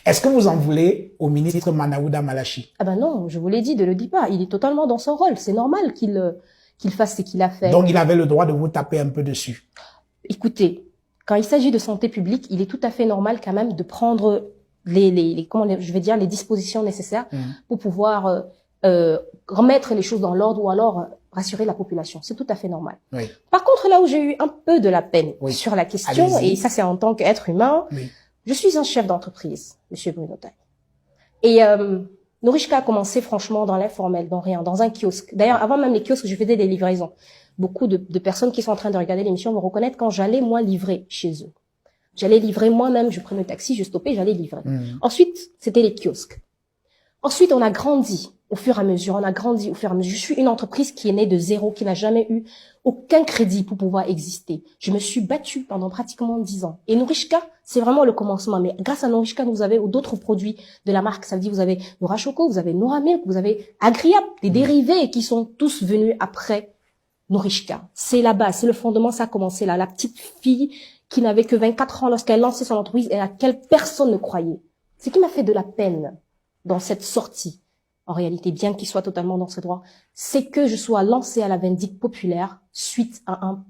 Est-ce que vous en voulez au ministre Manaouda Malachi? Ah ben non, je vous l'ai dit, ne le dis pas. Il est totalement dans son rôle. C'est normal qu'il fasse ce qu'il a fait. Donc il avait le droit de vous taper un peu dessus. Écoutez, quand il s'agit de santé publique, il est tout à fait normal quand même de prendre les dispositions nécessaires pour pouvoir remettre les choses dans l'ordre ou alors rassurer la population. C'est tout à fait normal. Oui. Par contre, là où j'ai eu un peu de la peine sur la question, et ça c'est en tant qu'être humain, je suis un chef d'entreprise, Monsieur Bruno Taille. Et Nourishka a commencé franchement dans l'informel, dans rien, dans un kiosque. D'ailleurs, avant même les kiosques, je faisais des livraisons. Beaucoup de personnes qui sont en train de regarder l'émission vont reconnaître quand j'allais moi livrer chez eux. J'allais livrer moi-même, je prenais le taxi, je stoppais, j'allais livrer. Ensuite, c'était les kiosques. Ensuite, on a grandi au fur et à mesure, Je suis une entreprise qui est née de zéro, qui n'a jamais eu aucun crédit pour pouvoir exister. Je me suis battue pendant pratiquement 10 ans. Et Nourishka, c'est vraiment le commencement. Mais grâce à Nourishka, vous avez d'autres produits de la marque. Ça veut dire, vous avez Nora Choco, vous avez Nora Milk, vous avez Agriap, des dérivés qui sont tous venus après Nourishka. C'est la base, c'est le fondement, ça a commencé là. La petite fille qui n'avait que 24 ans lorsqu'elle lançait son entreprise et à laquelle personne ne croyait. Ce qui m'a fait de la peine dans cette sortie, en réalité, bien qu'il soit totalement dans ses droits, c'est que je sois lancée à la vindicte populaire suite à un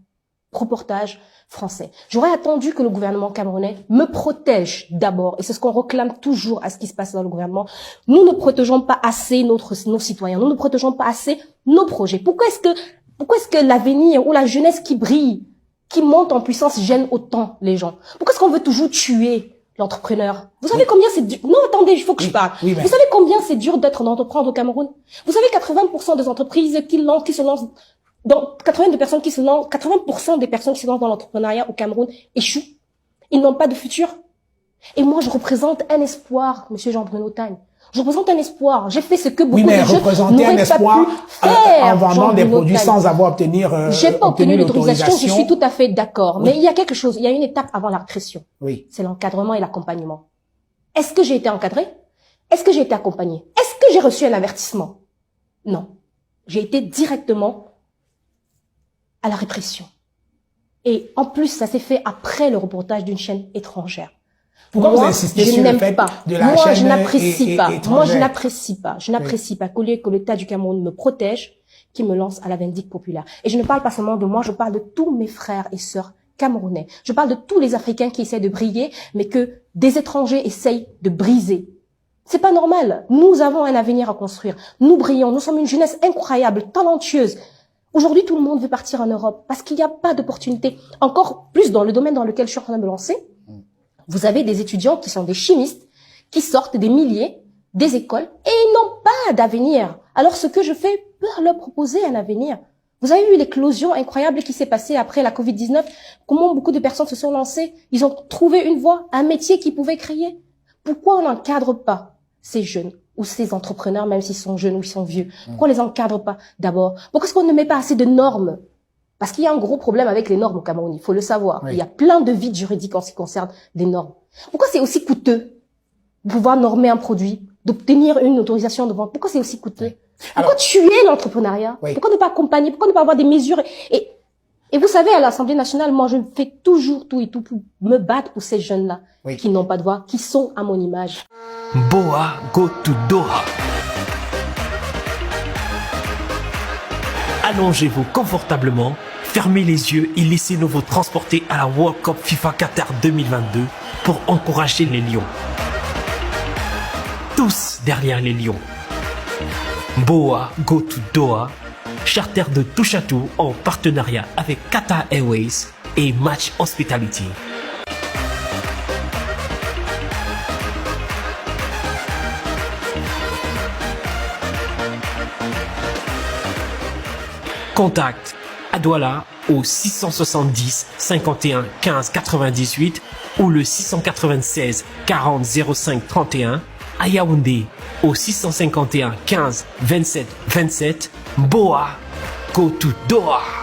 reportage français. J'aurais attendu que le gouvernement camerounais me protège d'abord, et c'est ce qu'on réclame toujours à ce qui se passe dans le gouvernement. Nous ne protégeons pas assez nos citoyens, nous ne protégeons pas assez nos projets. Pourquoi est-ce que l'avenir ou la jeunesse qui brille, qui monte en puissance, gêne autant les gens? Pourquoi est-ce qu'on veut toujours tuer l'entrepreneur? Vous savez combien c'est dur? Non, attendez, il faut que je parle. Vous savez combien c'est dur d'entreprendre au Cameroun? Vous savez 80% des entreprises qui se lancent, donc 80% des personnes qui se lancent dans l'entrepreneuriat au Cameroun échouent. Ils n'ont pas de futur. Et moi, je représente un espoir, Monsieur Jean-Bruno Tagne. Je représente un espoir. J'ai fait ce que beaucoup de jeunes représenter un espoir en vendant des produits sans avoir j'ai pas obtenu l'autorisation, je suis tout à fait d'accord. Mais il y a quelque chose, il y a une étape avant la pression. Oui. C'est l'encadrement et l'accompagnement. Est-ce que j'ai été encadrée? Est-ce que j'ai été accompagnée? Est-ce que j'ai reçu un avertissement? Non. J'ai été directement à la répression. Et en plus, ça s'est fait après le reportage d'une chaîne étrangère. Pourquoi vous insistez sur le fait de la chaîne Moi, je n'apprécie pas. étrangère? Moi, je n'apprécie pas. Je n'apprécie pas que l'État du Cameroun me protège, qui me lance à la vindicte populaire. Et je ne parle pas seulement de moi, je parle de tous mes frères et sœurs camerounais. Je parle de tous les Africains qui essaient de briller, mais que des étrangers essayent de briser. C'est pas normal. Nous avons un avenir à construire. Nous brillons. Nous sommes une jeunesse incroyable, talentueuse. Aujourd'hui, tout le monde veut partir en Europe parce qu'il n'y a pas d'opportunité. Encore plus dans le domaine dans lequel je suis en train de me lancer. Vous avez des étudiants qui sont des chimistes, qui sortent des milliers des écoles et ils n'ont pas d'avenir. Alors ce que je fais peut leur proposer un avenir. Vous avez vu l'éclosion incroyable qui s'est passée après la Covid-19, comment beaucoup de personnes se sont lancées, ils ont trouvé une voie, un métier qu'ils pouvaient créer. Pourquoi on n'encadre pas ces jeunes ou ces entrepreneurs, même s'ils sont jeunes ou ils sont vieux? Pourquoi on les encadre pas d'abord? Pourquoi est-ce qu'on ne met pas assez de normes? Parce qu'il y a un gros problème avec les normes au Cameroun, il faut le savoir. Il y a plein de vides juridiques en ce qui concerne les normes. Pourquoi c'est aussi coûteux de pouvoir normer un produit, d'obtenir une autorisation de vente? Pourquoi c'est aussi coûteux? Pourquoi tuer l'entrepreneuriat? Pourquoi ne pas accompagner? Pourquoi ne pas avoir des mesures? Et vous savez, à l'Assemblée nationale, moi, je fais toujours tout et tout pour me battre pour ces jeunes-là qui n'ont pas de voix, qui sont à mon image. Boa go to Doha. Allongez-vous confortablement, fermez les yeux et laissez-nous vous transporter à la World Cup FIFA Qatar 2022 pour encourager les Lions. Tous derrière les Lions. Boa go to Doha, charter de touche à tout en partenariat avec Qatar Airways et Match Hospitality. Contact à Douala au 670 51 15 98 ou le 696 40 05 31, à Yaoundé au 651 15 27 27. Boa go to Doha.